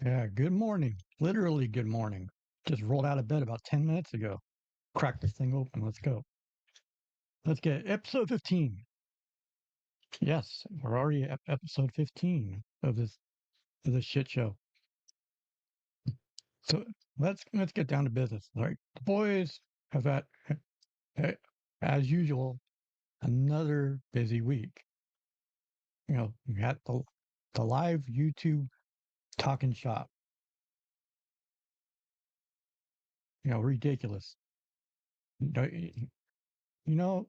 Yeah, good morning. Literally good morning. Just rolled out of bed about 10 minutes ago. Crack this thing open. Let's go. Let's get episode 15. Yes, we're already at episode 15 of this shit show. So let's get down to business. All right. The boys have had eh, as usual another busy week. We had the live YouTube talking shop. Ridiculous. You know, you know,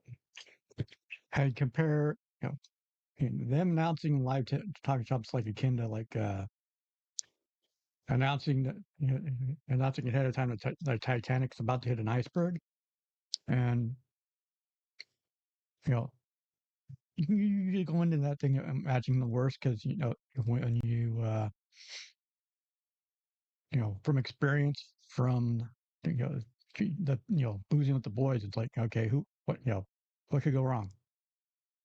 I compare, them announcing live talking shops like akin to like announcing that announcing ahead of time that the Titanic's about to hit an iceberg, and you know you go into that thing imagining the worst because when from experience from you know the boozing with the boys, it's like okay, what could go wrong?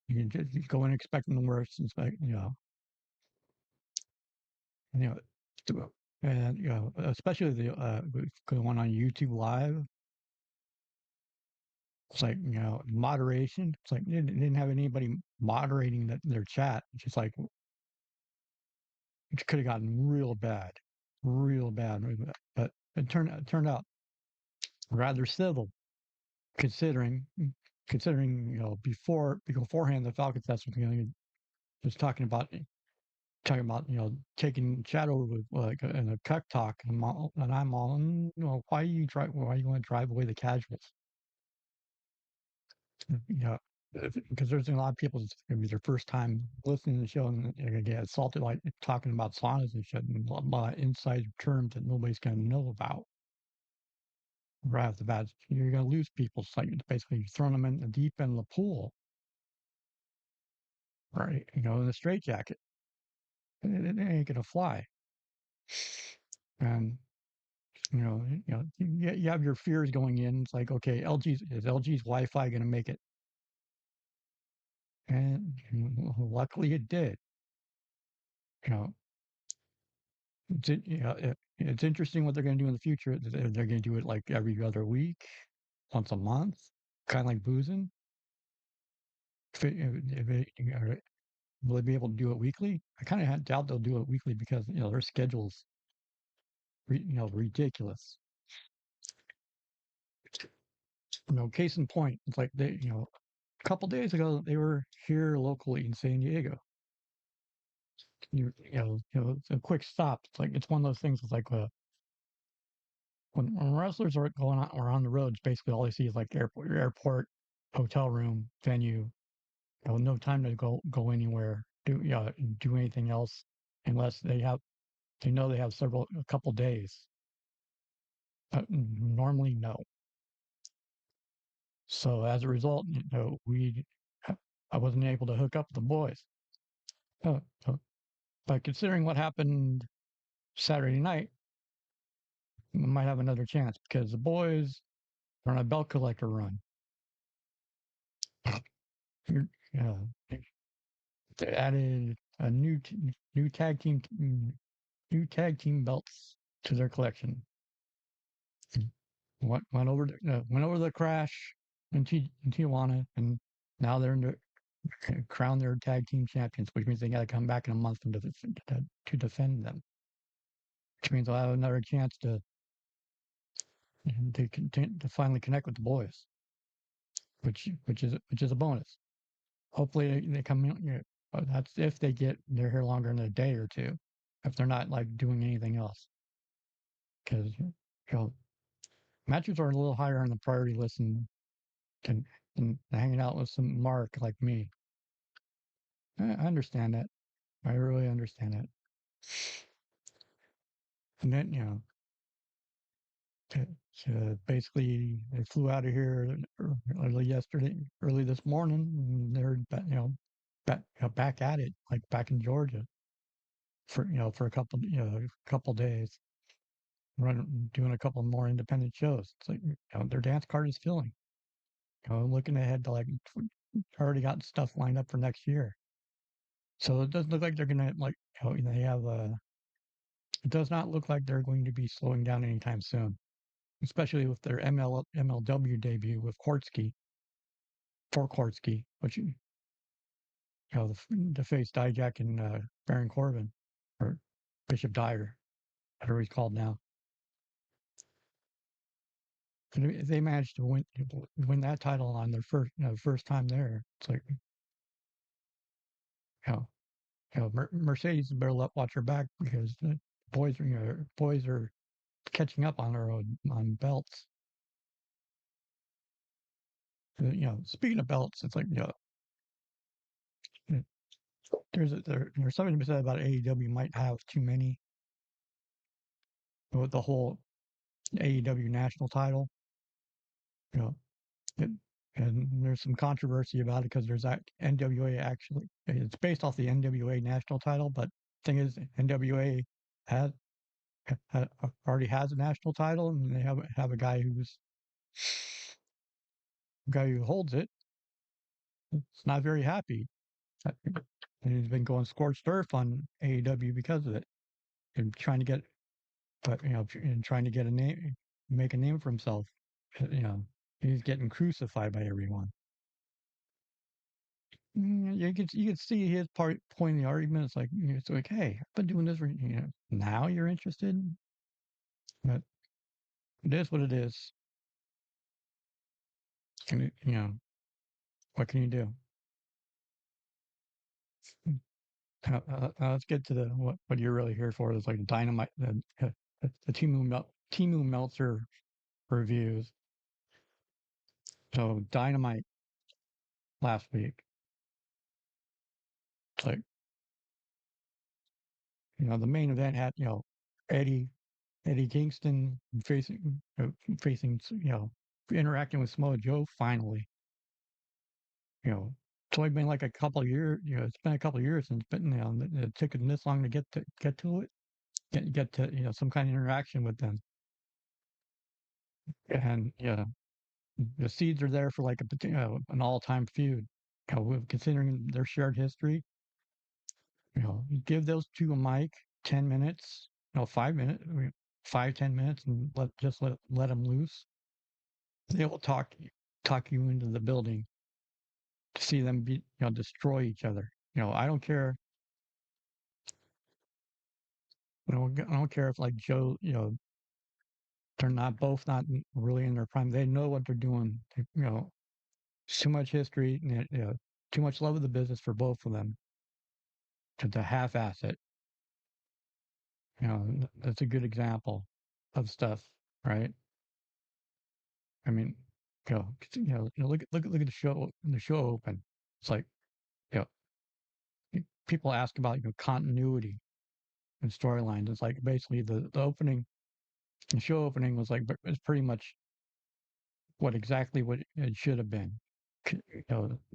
You can just you go in expecting the worst, and it's like you know, and especially the going on YouTube Live. It's like moderation. It's like they didn't have anybody moderating their chat. It's just like it could have gotten real bad. But it turned out rather civil, considering considering beforehand the Falcons that's was talking about taking chat over with like in a cuck talk, and I'm all why you want to drive away the casuals? Yeah, because there's a lot of people it's gonna be their first time listening to the show, and they're gonna get assaulted like talking about saunas and shit, and a lot of inside terms that nobody's gonna know about right off the bat. You're gonna lose people. It's like basically throwing them in the deep end of the pool, right? In a straitjacket. It ain't gonna fly. And you have your fears going in. It's like, okay, LG's Wi-Fi going to make it? And luckily it did. You know, it's interesting what they're going to do in the future. They're going to do it like every other week, once a month, kind of like boozing. Will they be able to do it weekly? I kind of doubt they'll do it weekly because their schedule's ridiculous. Case in point, it's like a couple days ago they were here locally in San Diego. It's a quick stop. It's like it's one of those things. It's like when wrestlers are going on or on the roads, basically all they see is like airport, hotel room, venue. No time to go anywhere, do anything else unless they know they have a couple days. But normally no. So as a result, I wasn't able to hook up with the boys. So, but considering what happened Saturday night, we might have another chance because the boys are on a belt collector run. You know, they added a new tag team belts to their collection. Went over the crash in Tijuana, and now they're in the crown their tag team champions, which means they got to come back in a month to defend them. Which means I'll have another chance to finally connect with the boys, which is a bonus. Hopefully they come in. That's if they're here longer than a day or two, if they're not like doing anything else. Because matches are a little higher on the priority list than hanging out with some mark like me. I understand that. I really understand that. And then to, basically they flew out of here early this morning. And they're back at it, like back in Georgia for a couple days, doing a couple more independent shows. It's like their dance card is filling. Looking ahead to like already got stuff lined up for next year. So it doesn't look like they're gonna like they have It does not look like they're going to be slowing down anytime soon, especially with their MLW debut with Kortsky, for Kortsky, which the face Dijak and Baron Corbin, or Bishop Dyer, whatever he's called now. And if they managed to win that title on their first time there, it's like, you know, Mercedes better watch her back because the boys are catching up on her on belts. Speaking of belts, it's like, there's something to be said about AEW might have too many with the whole AEW national title. You know, it, and there's some controversy about it because there's that NWA actually. It's based off the NWA national title, but thing is, NWA has already has a national title, and they have a guy who holds it. It's not very happy, and he's been going scorched earth on AEW because of it, and trying to get, but and trying to get a name, make a name for himself. You know, he's getting crucified by everyone. You could see his point in the argument. It's like, hey, I've been doing this for now you're interested, but it is what it is. And what can you do? Let's get to what you're really here for. Is like dynamite, the Timu Meltzer reviews. So dynamite last week. It's like the main event had Eddie Eddie Kingston facing interacting with Samoa Joe finally. It's only been like a couple of years. It's been a couple of years since, but it took them this long to get to it, get to some kind of interaction with them. And the seeds are there for like an all-time feud. Considering their shared history, you give those two a mic, 10 minutes, 5 minutes, 5-10 minutes, and let them loose. They will talk you into the building to see them destroy each other. I don't care. I don't care if like Joe, they're not really in their prime. They know what they're doing. Too much history, and too much love of the business for both of them to half-ass it. That's a good example of stuff, right? I mean, look at the show open. It's like, you know, people ask about continuity and storylines. It's like basically the show opening was like it's pretty much exactly what it should have been.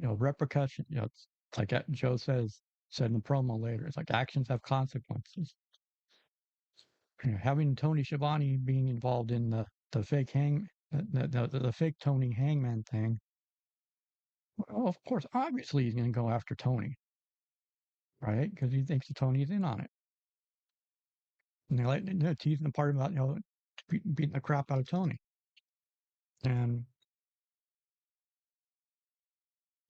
Repercussion. It's like Joe said in the promo later. It's like actions have consequences. Having Tony Schiavone being involved in the fake the fake Tony Hangman thing. Well, of course, obviously he's going to go after Tony, right? Because he thinks that Tony's in on it. And they're teasing the part about beating the crap out of Tony, and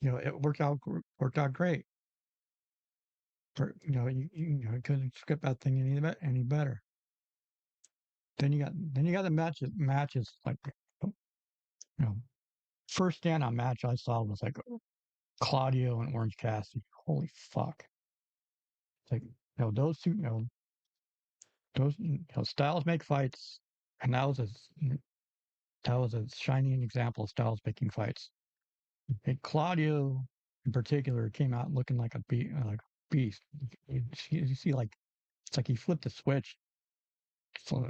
it worked out great. You couldn't script that thing any better. Then you got the matches like you know first stand-on match I saw was like Claudio and Orange Cassidy. Holy fuck! It's like those two those styles make fights, and that was a shining example of styles making fights. And Claudio in particular came out looking like like a beast. You see like it's like he flipped the switch. So,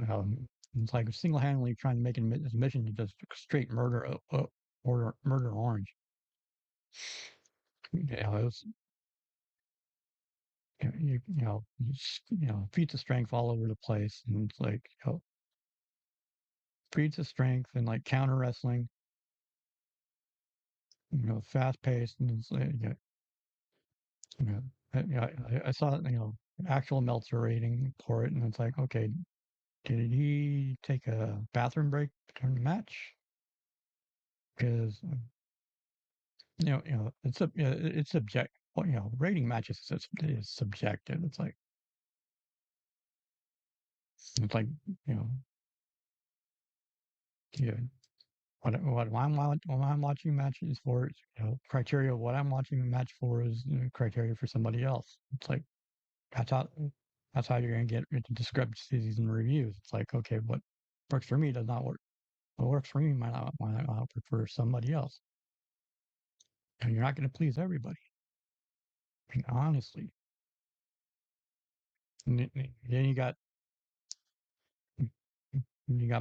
it's like single-handedly trying to make his mission to just straight murder Orange. It was feats of strength all over the place, and it's like feats of strength and like counter wrestling, fast paced, and it's like, I saw it, actual Meltzer rating for it, and it's like, okay, did he take a bathroom break during the match? Because it's subject. Well, rating matches is subjective. It's like you know, yeah. What I'm watching matches for is, criteria. What I'm watching a match for is criteria for somebody else. It's like that's how that's how you're gonna get into discrepancies in reviews. It's like, okay, what works for me does not work. What works for me might not work for somebody else. And you're not going to please everybody. I mean, honestly. Then you got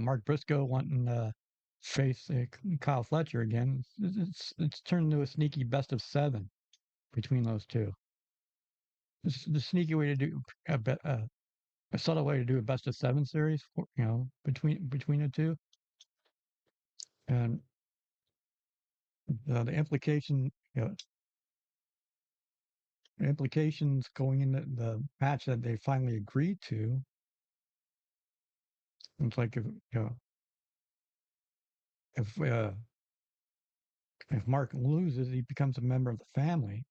Mark Briscoe wanting to face Kyle Fletcher again. It's turned into a sneaky best of seven between those two. This is the sneaky way to do a subtle way to do a best of seven series. Between the two, and the implications going into the match that they finally agreed to. It's like if uh, if Mark loses, he becomes a member of the family.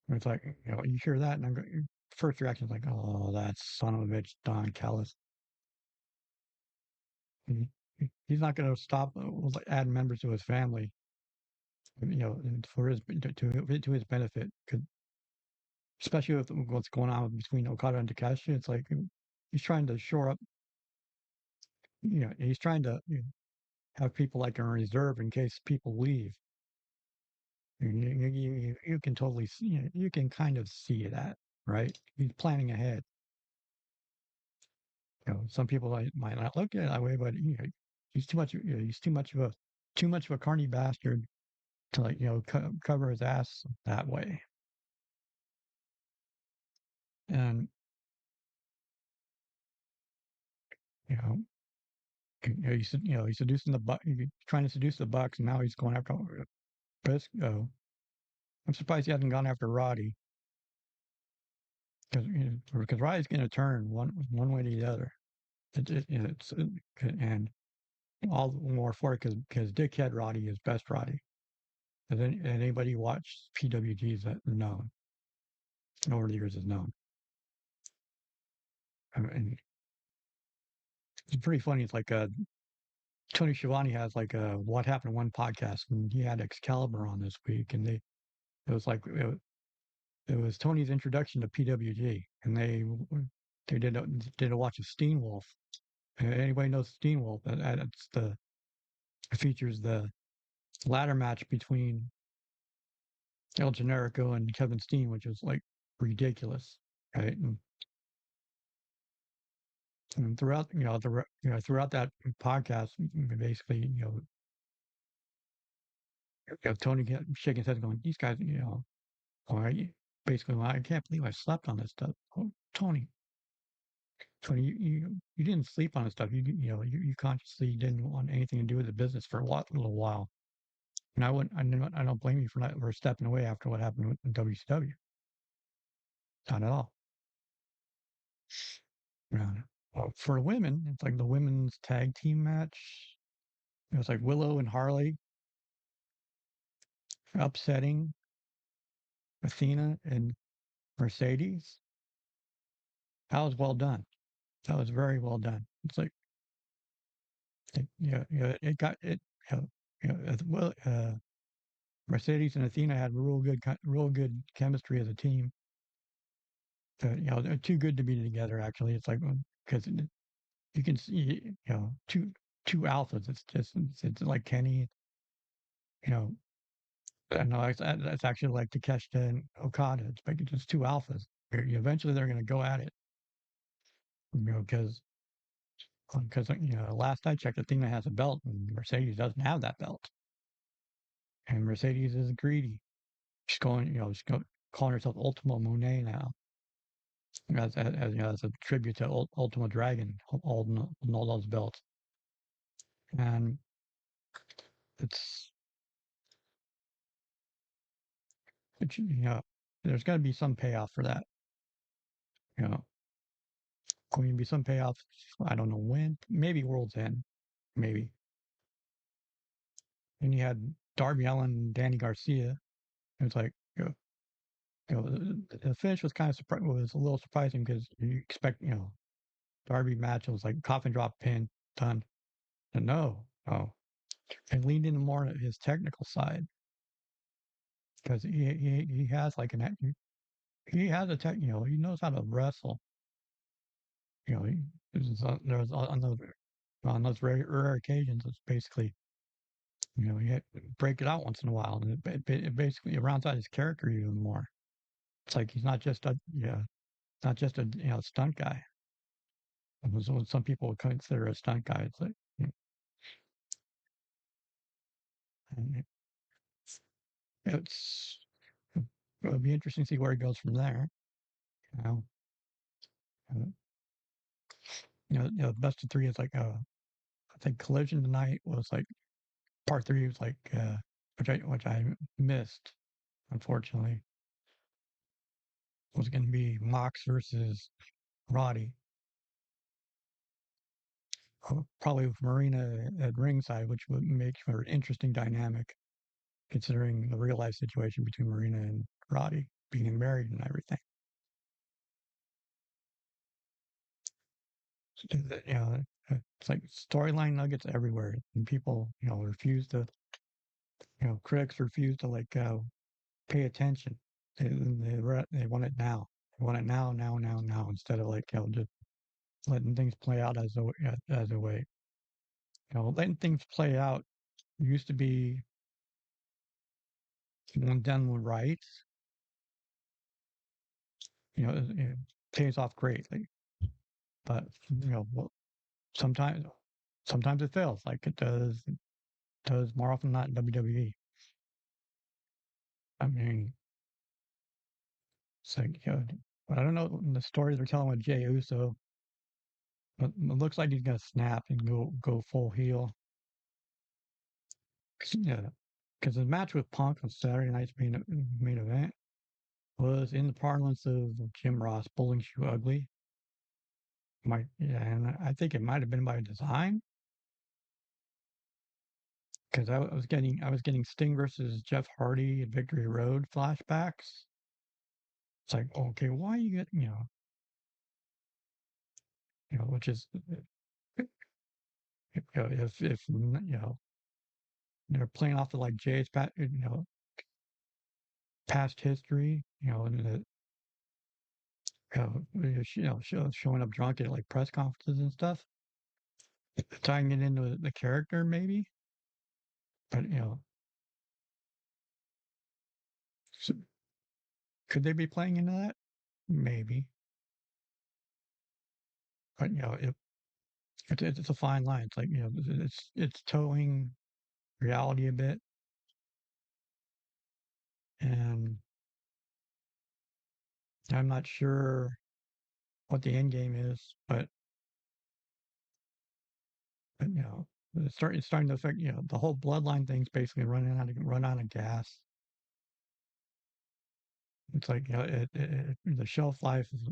And it's like, you hear that, and first reaction is like, oh, that son of a bitch, Don Callis. He's not going to stop add members to his family, for to his benefit. Especially with what's going on between Okada and Takashi, it's like he's trying to shore up. He's trying to have people like in reserve in case people leave. You can totally see it. You can kind of see that, right? He's planning ahead. Some people might not look at it that way, but he's too much. He's too much of a carny bastard to cover his ass that way. And you know, he's seducing he's trying to seduce the Bucks, and now he's going after Briscoe. I'm surprised he hasn't gone after Roddy because Roddy's going to turn one way or the other. And all the more for it because Dickhead Roddy is best Roddy. Anybody watched PWGs that known over the years is known. And it's pretty funny. It's like Tony Schiavone has like a What Happened One podcast, and he had Excalibur on this week, and it was like it was Tony's introduction to PWG, and they did a watch of Steenwolf. Anybody knows Steenwolf? It features the ladder match between El Generico and Kevin Steen, which is like ridiculous, right? And throughout throughout that podcast, basically Tony kept shaking his head, going, "These guys, all right." Basically, well, I can't believe I slept on this stuff. Oh, Tony, you didn't sleep on this stuff. You consciously didn't want anything to do with the business for a little while. And I don't blame you for stepping away after what happened with WCW. Not at all. Yeah. Well, for women, it's like the women's tag team match. It was like Willow and Harley upsetting Athena and Mercedes. That was well done. That was very well done. It's like, it got it. Well, Mercedes and Athena had real good chemistry as a team. They're too good to be together. Actually, it's like because you can see, two alphas. It's like Kenny. You know, I know that's actually like Takeshita and Okada. It's like just two alphas. Eventually, they're going to go at it. Because last I checked, Athena has a belt, and Mercedes doesn't have that belt. And Mercedes is greedy. She's calling herself Ultima Monet now, as a tribute to Ultima Dragon, all those belts. And it's, it's there's got to be some payoff for that. You know, going to be some payoffs. I don't know when. Maybe World's End. Maybe. And you had Darby Allin and Danny Garcia. It was like, the finish was kind of was a little surprising because you expect, Darby match was like coffin drop pin done. And no, oh, and leaned into more of his technical side because he has like he has a tech, he knows how to wrestle. There's on those rare occasions, it's basically, you had to break it out once in a while, and it basically rounds out his character even more. It's like he's not just a not just a stunt guy. It was what some people would consider a stunt guy. It's like and it's it'll be interesting to see where he goes from there. You know, uh, best of three is like I think Collision tonight was like part three was like which I missed unfortunately was going to be Mox versus Roddy. Probably with Marina at ringside, which would make for an interesting dynamic, considering the real life situation between Marina and Roddy being married and everything. It's like storyline nuggets everywhere, and people, refuse to, critics refuse to like pay attention. They want it now. They want it now, now, now, now, instead of like just letting things play out as a way. Letting things play out used to be when done right. It pays off greatly. But sometimes sometimes it fails, like it does more often than not in WWE. I mean, it's like but I don't know the story they're telling with Jey Uso. But it looks like he's gonna snap and go full heel. Yeah, because the match with Punk on Saturday night's main event was in the parlance of Jim Ross, bowling shoe ugly. And I think it might have been by design because I was getting Sting versus Jeff Hardy at Victory Road flashbacks. It's like, okay, why you get which is if they're playing off of like Jay's past history, and showing up drunk at like press conferences and stuff, tying it into the character maybe. But so could they be playing into that? Maybe. But it's a fine line. It's like it's towing reality a bit, and I'm not sure what the end game is, but it's starting to affect the whole bloodline thing's basically run out of gas. It's like the shelf life is,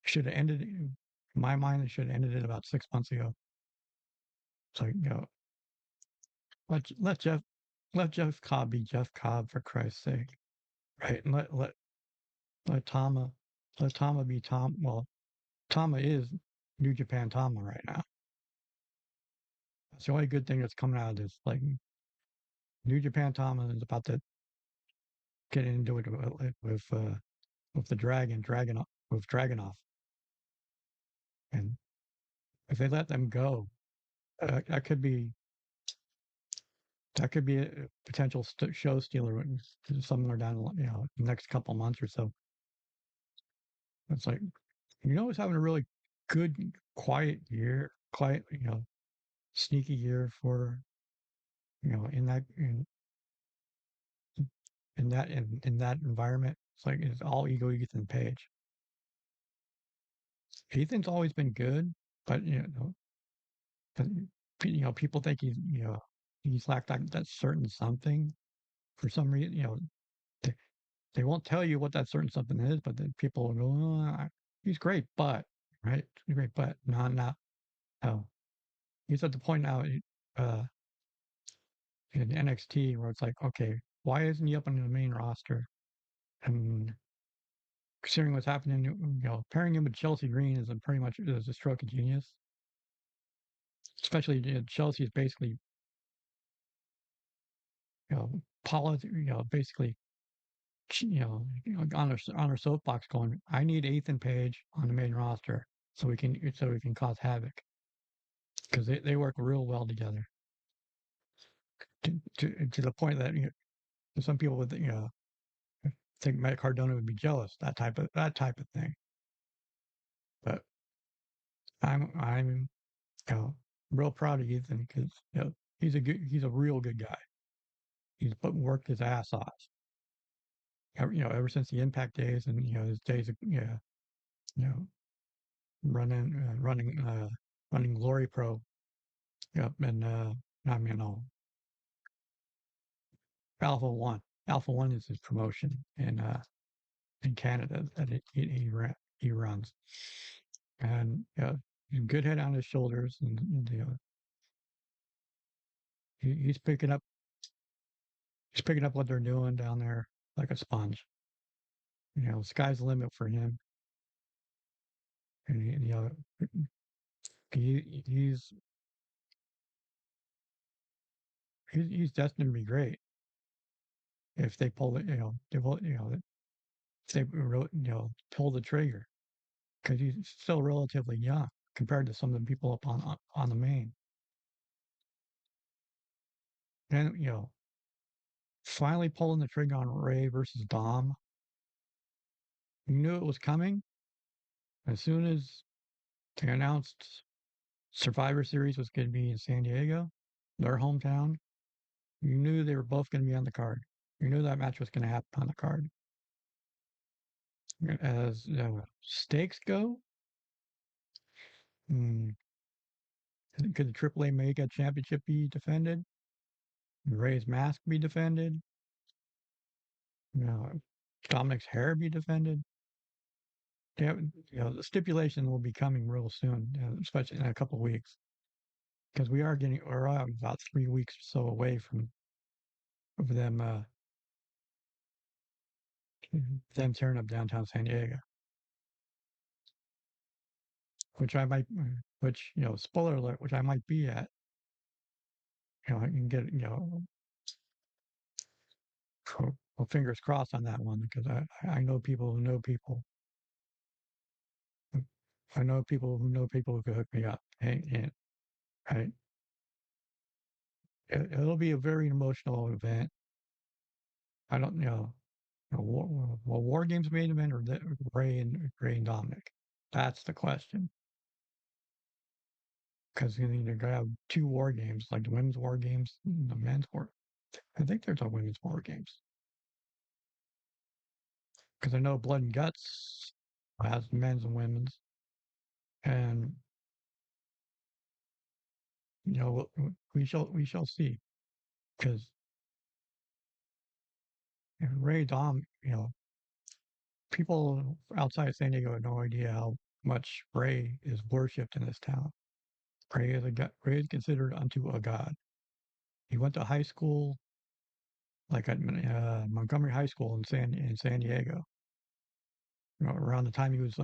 should have ended. In my mind, it should have ended it about 6 months ago. It's like let Jeff Cobb be Jeff Cobb for Christ's sake, right? And let Tama let Tama be Tom. Well, Tama is New Japan Tama right now. That's the only good thing that's coming out of this. Like New Japan Tama is about to get into it with the with Dragonoff, and if they let them go, that could be a potential show stealer somewhere down the next couple months or so. It's like it's having a really good quiet sneaky year for in that in that environment. It's like it's all ego Ethan Page. Ethan's always been good, but but, people think he's lacked that certain something for some reason. They, they won't tell you what that certain something is, but then people will go, oh, he's great, but right, he's great, but not no. He's at the point now uh, in NXT where it's like, okay, why isn't he up on the main roster? And considering what's happening, pairing him with Chelsea Green is a pretty much is a stroke of genius. Especially Chelsea is basically basically on her soapbox going, I need Ethan Page on the main roster so we can cause havoc because they work real well together to the point that some people would think Matt Cardona would be jealous that type of thing. But I'm real proud of Ethan because he's a real good guy. He's worked his ass off. Ever since the Impact days and his days of you know running Glory Pro. Yep, and I mean, no, Alpha One. Alpha One is his promotion in Canada that he runs, and good head on his shoulders, and he's picking up what they're doing down there like a sponge. Sky's the limit for him, and he, he's he's destined to be great if they pull it. If they pull the trigger because he's still relatively young compared to some of the people up on the main. And finally pulling the trigger on Ray versus Dom. You knew it was coming as soon as they announced Survivor Series was going to be in San Diego, their hometown. You knew they were both going to be on the card. You knew that match was going to happen on the card. As stakes go, hmm, could the AAA Mega Championship be defended? Ray's mask be defended? Dominic's hair be defended? Yeah, the stipulation will be coming real soon, especially in a couple of weeks, because we're about 3 weeks or so away from of them tearing up downtown San Diego, which I might, which spoiler alert, which I might be at. I can get well, fingers crossed on that one because I know people who know people. I know people who know people who could hook me up. And I, it'll be a very emotional event. I don't know. War Games main event or Ray and Dominic? That's the question. Because you either gonna have two War Games, like the women's War Games, and the men's War. I think there's a women's War Games because I know Blood and Guts has men's and women's, and we shall see because Ray Dom, people outside of San Diego have no idea how much Ray is worshipped in this town. Ray is considered unto a god. He went to high school, like at Montgomery High School in San Diego. Around the time he was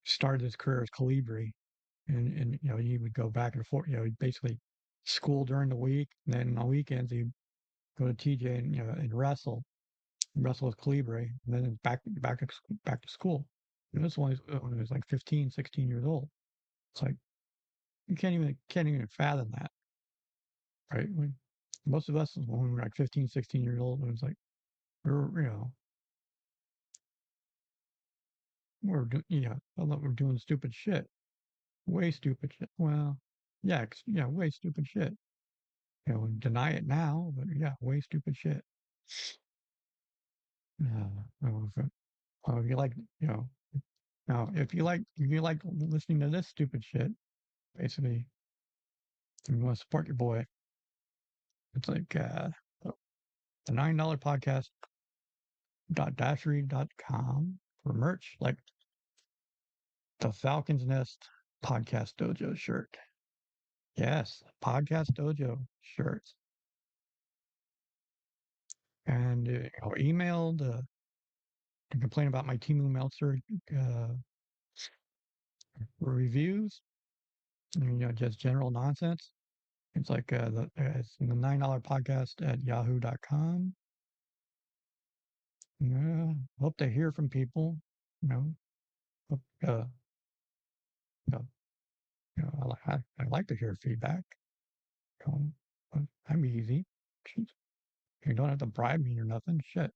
started his career as Calibri, and he would go back and forth. He'd basically school during the week, and then on weekends he'd go to TJ and wrestle with Calibri, and then back to school. And this one when he was like 15, 16 years old. It's like you can't even fathom that, right? Most of us when we were like 15, 16 years old, it was like we're we're doing stupid shit, way stupid shit. Well, yeah, way stupid shit. Deny it now, but yeah, way stupid shit. Well, if you like, now if you like listening to this stupid shit, basically, if you want to support your boy, it's like the $9 podcast dot dashery.com. for merch, like the Falcon's Nest Podcast Dojo shirt. Yes, Podcast Dojo shirts. And emailed to complain about my Timu Meltzer uh, reviews, just general nonsense. It's like it's the $9 podcast at yahoo.com. Yeah, hope to hear from people. You know, hope, uh, I like to hear feedback. Um, I'm easy. You don't have to bribe me or nothing. Shit.